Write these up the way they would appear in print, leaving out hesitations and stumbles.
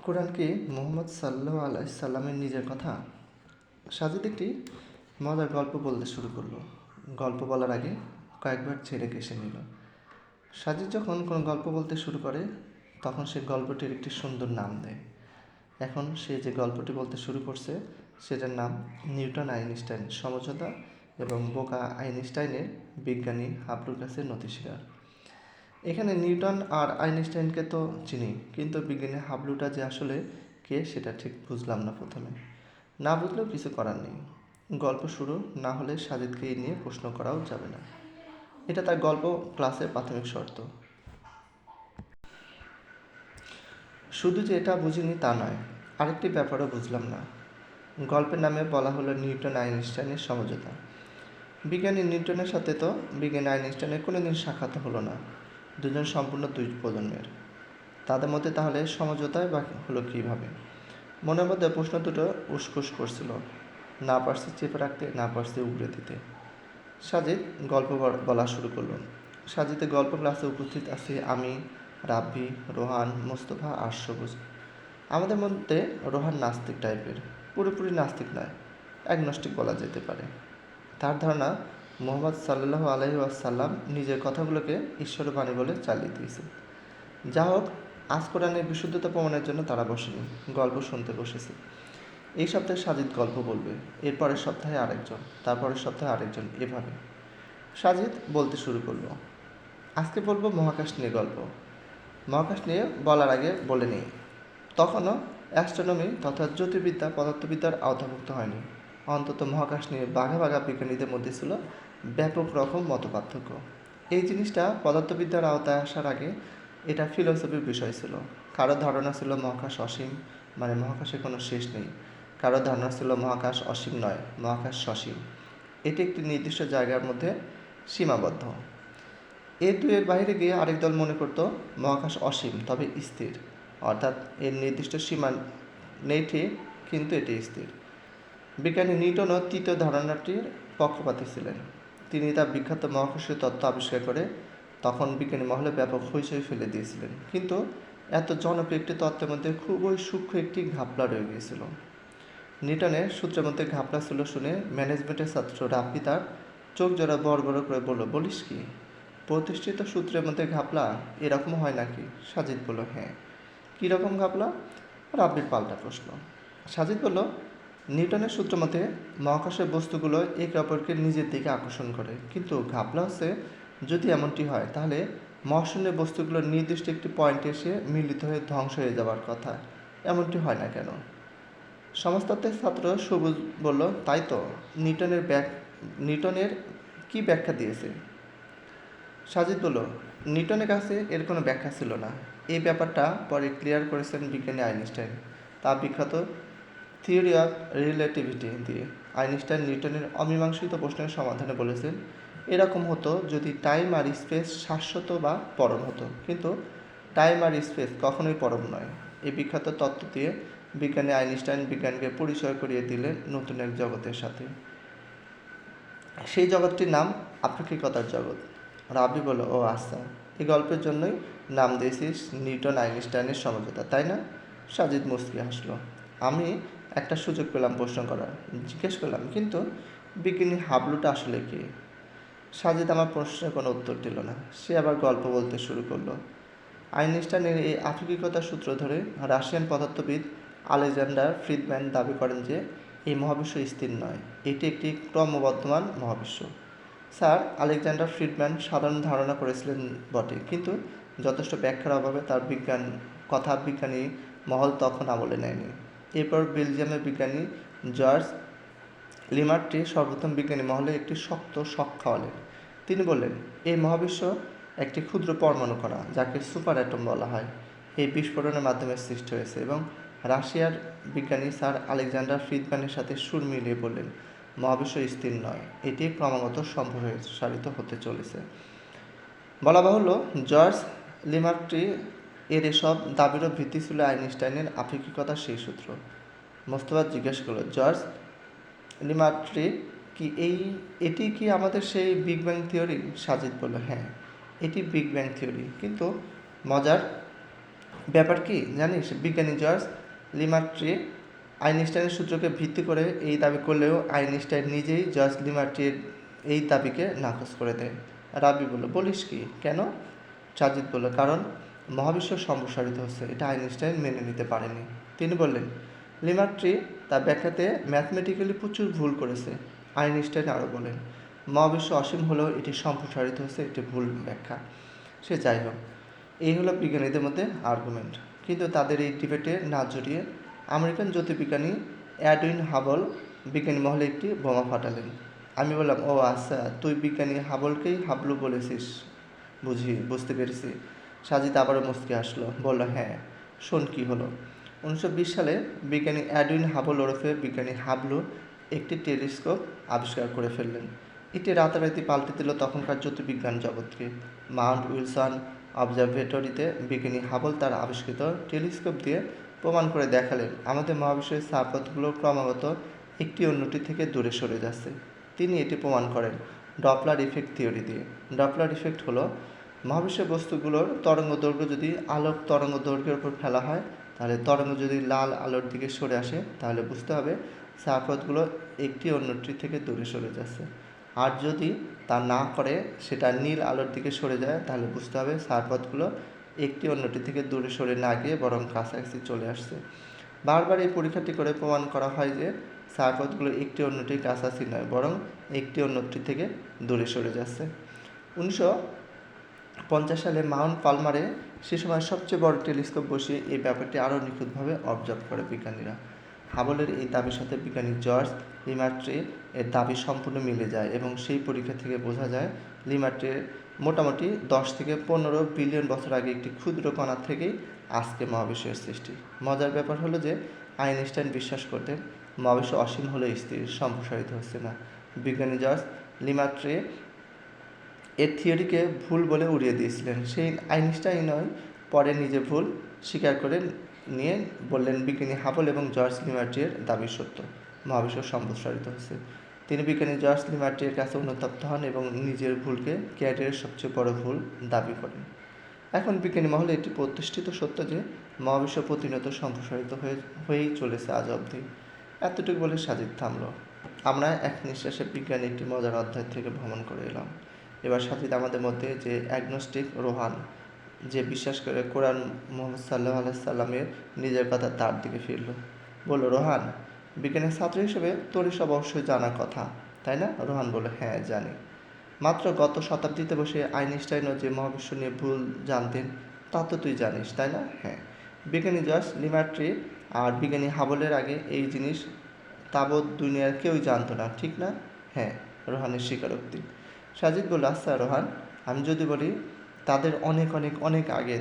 কোরআন কি মুহাম্মদ সাল্লাল্লাহু আলাইহি সাল্লামের নিজের কথা? সাজিদ একটি মজার গল্প বলতে শুরু করলো। গল্প বলার আগে কয়েকবার ছেড়ে কেসে নিল। সাজিদ যখন কোনো গল্প বলতে শুরু করে তখন সে গল্পটির একটি সুন্দর নাম দেয়। এখন সে যে গল্পটি বলতে শুরু করছে সেটার নাম নিউটন আইনস্টাইন সমঝোতা এবং বোকা আইনস্টাইনের বিজ্ঞানী হাবলুর কাছে নথি স্বীকার। এখানে নিউটন আর আইনস্টাইনকে তো চিনি, কিন্তু বিজ্ঞানী হাবলুটা যে আসলে কে সেটা ঠিক বুঝলাম না প্রথমে। না বুঝলেও কিছু করার নেই। গল্প শুরু না হলে সাজিদকে এই নিয়ে প্রশ্ন করাও যাবে না। এটা তার গল্প ক্লাসের প্রাথমিক শর্ত। শুধু যে এটা বুঝিনি তা নয়, আরেকটি ব্যাপারও বুঝলাম না। গল্পের নামে বলা হলো নিউটন আইনস্টাইনের সমঝোতা। বিজ্ঞানী নিউটনের সাথে তো বিজ্ঞানী আইনস্টাইনের কোনোদিন সাক্ষাৎ হলো না। দুজন সম্পূর্ণ দুই প্রজন্মের। তাদের মধ্যে তাহলে সমঝোতায় বা হলো কীভাবে? মনের মধ্যে প্রশ্ন দুটো উসখুস করছিল। না পারছি চেপে রাখতে, না পারছি উগড়ে দিতে। সাজিদ গল্প বলা শুরু করল। সাজিদের গল্প ক্লাসে উপস্থিত আছে আমি, রাব্বি, রোহান, মোস্তফা আর সবুজ। আমাদের মধ্যে রোহান নাস্তিক টাইপের, পুরোপুরি নাস্তিক নয়, অ্যাগনস্টিক বলা যেতে পারে। তার ধারণা মুহাম্মদ সাল্লাল্লাহু আলাইহি ওয়াসাল্লাম নিজের কথাগুলোকে ঈশ্বরের বাণী বলে চালিয়ে দিয়েছে। যা হোক, আজ কোরআনের বিশুদ্ধতা প্রমাণের জন্য তারা বসেনি, গল্প শুনতে বসেছে। এই সপ্তাহে সাজিদ গল্প বলবে, এর পরের সপ্তাহে আরেকজন, তারপরের সপ্তাহে আরেকজন, এভাবে সাজিদ বলতে শুরু করলো। আজকে বলবো মহাকাশ নিয়ে গল্প। মহাকাশ নিয়ে বলার আগে বলে নিই, তখনও অ্যাস্ট্রোনমি তথা জ্যোতির্বিদ্যা পদার্থবিদ্যার আওতাভুক্ত হয়নি। অন্তত মহাকাশ নিয়ে বাঘা বাঘা বিজ্ঞানীদের মধ্যে ছিল ব্যাপক রকম মতপার্থক্য। এই জিনিসটা পদার্থবিদ্যার আওতায় আসার আগে এটা ফিলোসফির বিষয় ছিল। কারো ধারণা ছিল মহাকাশ অসীম, মানে মহাকাশে কোনো শেষ নেই। কারো ধারণা ছিল মহাকাশ অসীম নয়, মহাকাশ সসীম। এটি একটি নির্দিষ্ট জায়গার মধ্যে সীমাবদ্ধ। এর দুয়ের বাইরে গিয়ে আরেক দল মনে করত মহাকাশ অসীম তবে স্থির, অর্থাৎ এর নির্দিষ্ট সীমা নেই ঠিক, কিন্তু এটি স্থির। বিজ্ঞানী নিউটনও তৃতীয় ধারণাটির পক্ষপাতী ছিলেন। তিনি তার বিখ্যাত মহাকর্ষীয় তত্ত্ব আবিষ্কার করে তখন বিজ্ঞানী মহলে ব্যাপক হইচই ফেলে দিয়েছিলেন। কিন্তু এত জনপ্রিয় একটি তত্ত্বের মধ্যে খুবই সূক্ষ্ম একটি ঘাপলা রয়ে গিয়েছিল। নিউটনের সূত্রের মধ্যে ঘাপলা ছিল শুনে ম্যানেজমেন্টের ছাত্র রাব্বি তার চোখ জোড়া বড় বড় করে বলল, বলিস কি, প্রতিষ্ঠিত সূত্রের মধ্যে ঘাপলা এরকম হয় নাকি? সাজিদ বলল, হ্যাঁ। কীরকম ঘাপলা? রাব্বির পাল্টা প্রশ্ন। সাজিদ বলল, নিউটনের সূত্র মতে মহাকাশের বস্তুগুলো একে অপরকে নিজের দিকে আকর্ষণ করে, কিন্তু ঘাপলা হচ্ছে যদি এমনটি হয় তাহলে মহাশূন্যের বস্তুগুলো নির্দিষ্ট একটি পয়েন্টে এসে মিলিত হয়ে ধ্বংস হয়ে যাওয়ার কথা। এমনটি হয় না কেন? সমাজতত্ত্বের ছাত্র সবুজ বলল, তাই তো, নিউটনের কি ব্যাখ্যা দিয়েছে? সাজিদ বলল, নিউটনের কাছে এর কোনো ব্যাখ্যা ছিল না। এই ব্যাপারটা পরে ক্লিয়ার করেছেন বিজ্ঞানী আইনস্টাইন। তার বিখ্যাত থিওরি অফ রিলেটিভিটি দিয়ে আইনস্টাইন নিউটনের অমীমাংসিত প্রশ্নের সমাধানে বলেছেন, এরকম হতো যদি টাইম আর স্পেস শাশ্বত বা পরম হতো, কিন্তু টাইম আর স্পেস কখনোই পরম নয়। এই বিখ্যাত তত্ত্ব দিয়ে বিজ্ঞানী আইনস্টাইন বিজ্ঞানকে পরিচয় করিয়ে দিলেন নতুন এক জগতের সাথে। সেই জগৎটির নাম আপেক্ষিকতার জগৎ। রাব্বি বলল, ও আচ্ছা, এই গল্পের জন্যই নাম দিয়েছিস নিউটন আইনস্টাইনের সমঝোতা, তাই না? সাজিদ মুচকি হাসলো। আমি একটা সুযোগ পেলাম প্রশ্ন করার, জিজ্ঞেস করলাম, কিন্তু বিজ্ঞানী হাবলুটা আসলে কে? সাজিদ আমার প্রশ্নের কোনো উত্তর দিল না। সে আবার গল্প বলতে শুরু করলো। আইনস্টাইনের এই আপেক্ষিকতার সূত্র ধরে রাশিয়ান পদার্থবিদ আলেকজান্ডার ফ্রিডম্যান দাবি করেন যে এই মহাবিশ্ব স্থির নয়, এটি একটি ক্রমবর্ধমান মহাবিশ্ব। স্যার আলেকজান্ডার ফ্রিডম্যান সাধারণ ধারণা করেছিলেন বটে, কিন্তু যথেষ্ট ব্যাখ্যার অভাবে তার বিজ্ঞানী মহল তখন আমলে নেয়নি। এরপর বেলজিয়ামের বিজ্ঞানী জর্জ লিমার্টি সর্বপ্রথম বিজ্ঞানী মহলে একটি শক্ত শক খাওয়ালেন। তিনি বললেন, এই মহাবিশ্ব একটি ক্ষুদ্র পরমাণু কণা, যাকে সুপার অ্যাটম বলা হয়, এই বিস্ফোরণের মাধ্যমে সৃষ্টি হয়েছে। এবং রাশিয়ার বিজ্ঞানী স্যার আলেকজান্ডার ফ্রিডম্যানের সাথে সুর মিলিয়ে বললেন, মহাবিশ্ব স্থির নয়, এটি ক্রমাগত সম্প্রসারিত হতে চলেছে। বলা বাহুল্য, জর্জ লিমার্টি এর এসব দাবিরও ভিত্তি ছিল আইনস্টাইনের আপেক্ষিকতার সেই সূত্র। মোস্তফা জিজ্ঞেস করল, জর্জ লিমার্টি কি এটি কি আমাদের সেই বিগ ব্যাং থিওরি? সাজিদ বলল, হ্যাঁ, এটি বিগ ব্যাং থিওরি, কিন্তু মজার ব্যাপার কি জানিস, বিজ্ঞানী জর্জ লিমার্ট্রি আইনস্টাইনের সূত্রকে ভিত্তি করে এই দাবি করলেও আইনস্টাইন নিজেই জর্জ লিমার্ট্রির এই দাবিকে নাকচ করে দেয়। রাবি বলল, বলিস কি, কেন? সাজিদ বলল, কারণ মহাবিশ্ব সম্প্রসারিত হচ্ছে, এটা আইনস্টাইন মেনে নিতে পারেনি। তিনি বললেন, লিমার্ট্রি তার ব্যাখ্যাতে ম্যাথমেটিক্যালি প্রচুর ভুল করেছে। আইনস্টাইন আরও বলেন, মহাবিশ্ব অসীম হলেও এটি সম্প্রসারিত হচ্ছে, এটি ভুল ব্যাখ্যা। সে যাই হোক, এই হলো বিজ্ঞানীদের মধ্যে আর্গুমেন্ট। কিন্তু তাদের এই ডিবেটে না জড়িয়ে আমেরিকান জ্যোতির্বিজ্ঞানী এডউইন হাবল বিজ্ঞানী মহলে একটি বোমা ফাটালেন। আমি বললাম, ও আচ্ছা, তুই বিজ্ঞানী হাবলকেই হাবলু বলেছিস, বুঝতে পেরেছি। সাজিদ আবারও মুচকি আসলো, বলল, হ্যাঁ, শোন কী হলো। 1920 সালে বিজ্ঞানী এডউইন হাবল ওরফে বিজ্ঞানী হাবলু একটি টেলিস্কোপ আবিষ্কার করে ফেললেন। এটি রাতারাতি পাল্টে দিল তখনকার জ্যোতির্বিজ্ঞান জগৎকে। মাউন্ট উইলসন অবজারভেটরিতে বিজ্ঞানী হাবল তার আবিষ্কৃত টেলিস্কোপ দিয়ে প্রমাণ করে দেখালেন আমাদের মহাবিশ্বের ছায়াপথগুলো ক্রমাগত একটি অন্যটি থেকে দূরে সরে যাচ্ছে। তিনি এটি প্রমাণ করেন ডপলার ইফেক্ট থিওরি দিয়ে। ডপলার ইফেক্ট হলো মহাবিশ্বের বস্তুগুলোর তরঙ্গ দৈর্ঘ্য যদি আলোক তরঙ্গ দৈর্ঘ্যের উপর ফেলা হয়, তাহলে তরঙ্গ যদি লাল আলোর দিকে সরে আসে, তাহলে বুঝতে হবে ছায়াপথগুলো একটি অন্যটি থেকে দূরে সরে যাচ্ছে। আর যদি তা না করে, সেটা নীল আলোর দিকে সরে যায়, তাহলে বুঝতে হবে ছায়াপথগুলো একটি অন্যটি থেকে দূরে সরে না গিয়ে বরং কাছাকাছি চলে আসছে। বারবার এই পরীক্ষাটি করে প্রমাণ করা হয় যে ছায়াপথগুলো একটি অন্যটির কাছাকাছি নয়, বরং একটি অন্যটি থেকে দূরে সরে যাচ্ছে। 1950 সালে মাউন্ট পালমারে সে সময় সবচেয়ে বড় টেলিস্কোপ বসিয়ে এই ব্যাপারটি আরও নিখুঁতভাবে অবজার্ভ করে বিজ্ঞানীরা। হাবলের এই দাবির সাথে বিজ্ঞানী জর্জ লিমার্ট্রি এর দাবি সম্পূর্ণ মিলে যায় এবং সেই পরীক্ষা থেকে বোঝা যায় লিমার্ট্রির মোটামুটি 10 থেকে 15 বিলিয়ন বছর আগে একটি ক্ষুদ্র কণা থেকেই আজকে মহাবিশ্বের সৃষ্টি। মজার ব্যাপার হলো যে আইনস্টাইন বিশ্বাস করতেন মহাবিশ্ব অসীম হলে স্থির, সম্প্রসারিত হচ্ছে না। বিজ্ঞানী জর্জ লিমার্ট্রি এর থিওরিকে ভুল বলে উড়িয়ে দিয়েছিলেন। সেই আইনস্টাইনই পরে নিজে ভুল স্বীকার করে নিয়ে বললেন বিজ্ঞানী হাবল এবং জর্জ লিমার্ট্রির দাবি সত্য, মহাবিশ্ব সম্প্রসারিত হচ্ছে। তিনি বিজ্ঞানী জর্জ লিমার্ট্রির কাছে অনুতপ্ত হন এবং নিজের ভুলকে ক্যারিয়ারের সবচেয়ে বড় ভুল দাবি করেন। এখন বিজ্ঞানী মহলে এটি প্রতিষ্ঠিত সত্য যে মহাবিশ্ব প্রতিনিয়ত সম্প্রসারিত হয়েই চলেছে আজ অবধি। এতটুকু বলে সাজিদ থামল। আমরা এক নিঃশ্বাসে বিজ্ঞানী একটি মজার অধ্যায় থেকে ভ্রমণ করে এলাম। এবার সাজিদ আমাদের মধ্যে যে অ্যাগনস্টিক রোহান, যে বিশ্বাস করে কোরআন মুহাম্মদ সাল্লাল্লাহু আলাইহি সাল্লামের নিজের কথা, তার দিকে ফিরল। বলল, রোহান, বিজ্ঞানের ছাত্র হিসেবে তোর এসব অবশ্যই জানার কথা, তাই না? রোহান বলল, হ্যাঁ, জানি। মাত্র গত শতাব্দীতে বসে আইনস্টাইনও যে মহাবিশ্ব নিয়ে ভুল জানতেন তা তো তুই জানিস, তাই না? হ্যাঁ। বিজ্ঞানী জর্জ লিমার্ট্রি আর বিজ্ঞানী হাবলের আগে এই জিনিস তাবৎ দুনিয়ার কেউই জানতো না, ঠিক না? হ্যাঁ, রোহানের স্বীকারোক্তি। সাজিদ বলল, আচ্ছা রোহান, আমি যদি বলি তাদের অনেক অনেক অনেক আগে,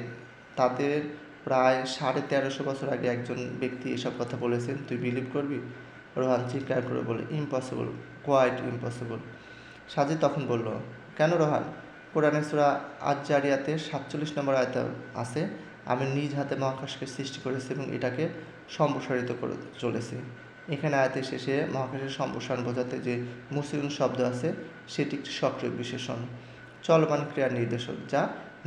তাদের প্রায় 1350 বছর আগে একজন ব্যক্তি এসব কথা বলেছেন, তুই বিলিভ করবি? রোহান চিৎকার করে বলে, ইম্পসিবল, কোয়াইট ইম্পসিবল। সাজিদ তখন বলল, কেন রোহান? কোরআনের সূরা আজ-জারিয়াতে 47 নম্বর আয়াতে আছে, আমি নিজ হাতে মহাকাশকে সৃষ্টি করেছি এবং এটাকে সম্প্রসারিত করে চলেছি। এখানে আয়াতের শেষে মহাকাশের সম্প্রসারণ বোঝাতে যে মুসলিম শব্দ আছে, সেটি একটি সক্রিয় বিশেষণ, চলমান ক্রিয়ার নির্দেশক, যা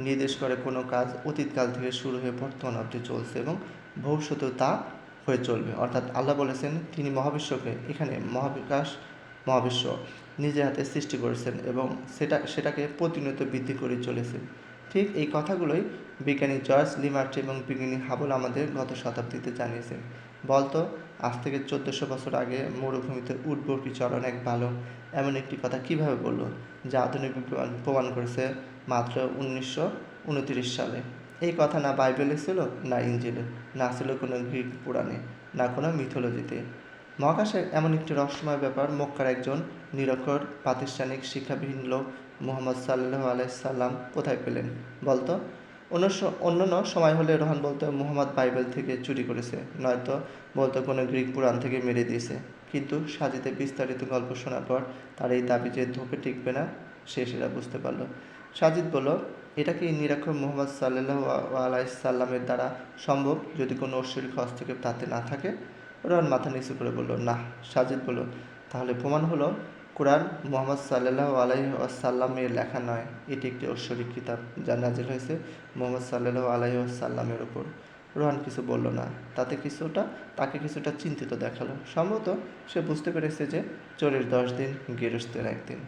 নির্দেশ করে কোনো কাজ অতীতকাল থেকে শুরু হয়ে বর্তমান অবধি চলছে এবং ভবিষ্যতেও তা হয়ে চলবে। অর্থাৎ আল্লাহ বলেছেন তিনি মহাবিশ্বকে, এখানে মহাবিশ্ব নিজের হাতে সৃষ্টি করেছেন এবং সেটাকে প্রতিনিয়ত বৃদ্ধি করে চলেছেন। ঠিক এই কথাগুলোই বিজ্ঞানী জর্জ লিমার্ট্রি এবং বিজ্ঞানী হাবল আমাদের গত শতাব্দীতে জানিয়েছেন। বলতো, আজ থেকে 1400 বছর আগে মরুভূমিতে উটবর্কী চরণ এক বালক এমন একটি কথা কীভাবে বলল, যা আধুনিক বিজ্ঞান প্রমাণ করেছে মাত্র 1929 সালে। এই কথা না বাইবেলে ছিল, না ইঞ্জিলে, না ছিল কোনো গ্রিক পুরাণে, না কোনো মিথোলজিতে। মহাকাশের এমন একটি রহস্যময় ব্যাপার মক্কার একজন নিরক্ষর প্রাতিষ্ঠানিক শিক্ষাবিহীন লোক মুহাম্মদ সাল্লাল্লাহু আলাইহি সাল্লাম কোথায় পেলেন বলতো? অন্যান্য সময় হলে রোহান বলতো মুহাম্মদ বাইবেল থেকে চুরি করেছে, নয়তো বলতো কোনো গ্রিক পুরাণ থেকে মেরে দিয়েছে। কিন্তু সাজিদের বিস্তারিত গল্প শোনার পর তার এই দাবি যে ধোপে টিকবে না, সে সেটা বুঝতে পারল। সাজিদ বলল, এটা কি নিরক্ষর মুহাম্মদ সাল্লাল্লাহু আলাইহি সাল্লামের দ্বারা সম্ভব যদি কোনো ঐশ্বরিক হস্তক্ষেপ তাতে না থাকে? রোহান মাথা নিচু করে বলল, না। সাজিদ বলল, তাহলে প্রমাণ হলো কোরআন মুহাম্মদ সাল্লাল্লাহু আলাইহি ওয়াসাল্লামের লেখা নয়, এটি একটি ঐশ্বরিক কিতাব যা নাজিল হয়েছে মুহাম্মদ সাল্লাল্লাহু আলাইহি ওয়াসাল্লামের উপর। রোহান কিছু বলল না, তাকে কিছুটা চিন্তিত দেখালো। সম্ভবত সে বুঝতে পেরেছে যে চোরের 10 দিন, গৃহস্থের 1 দিন।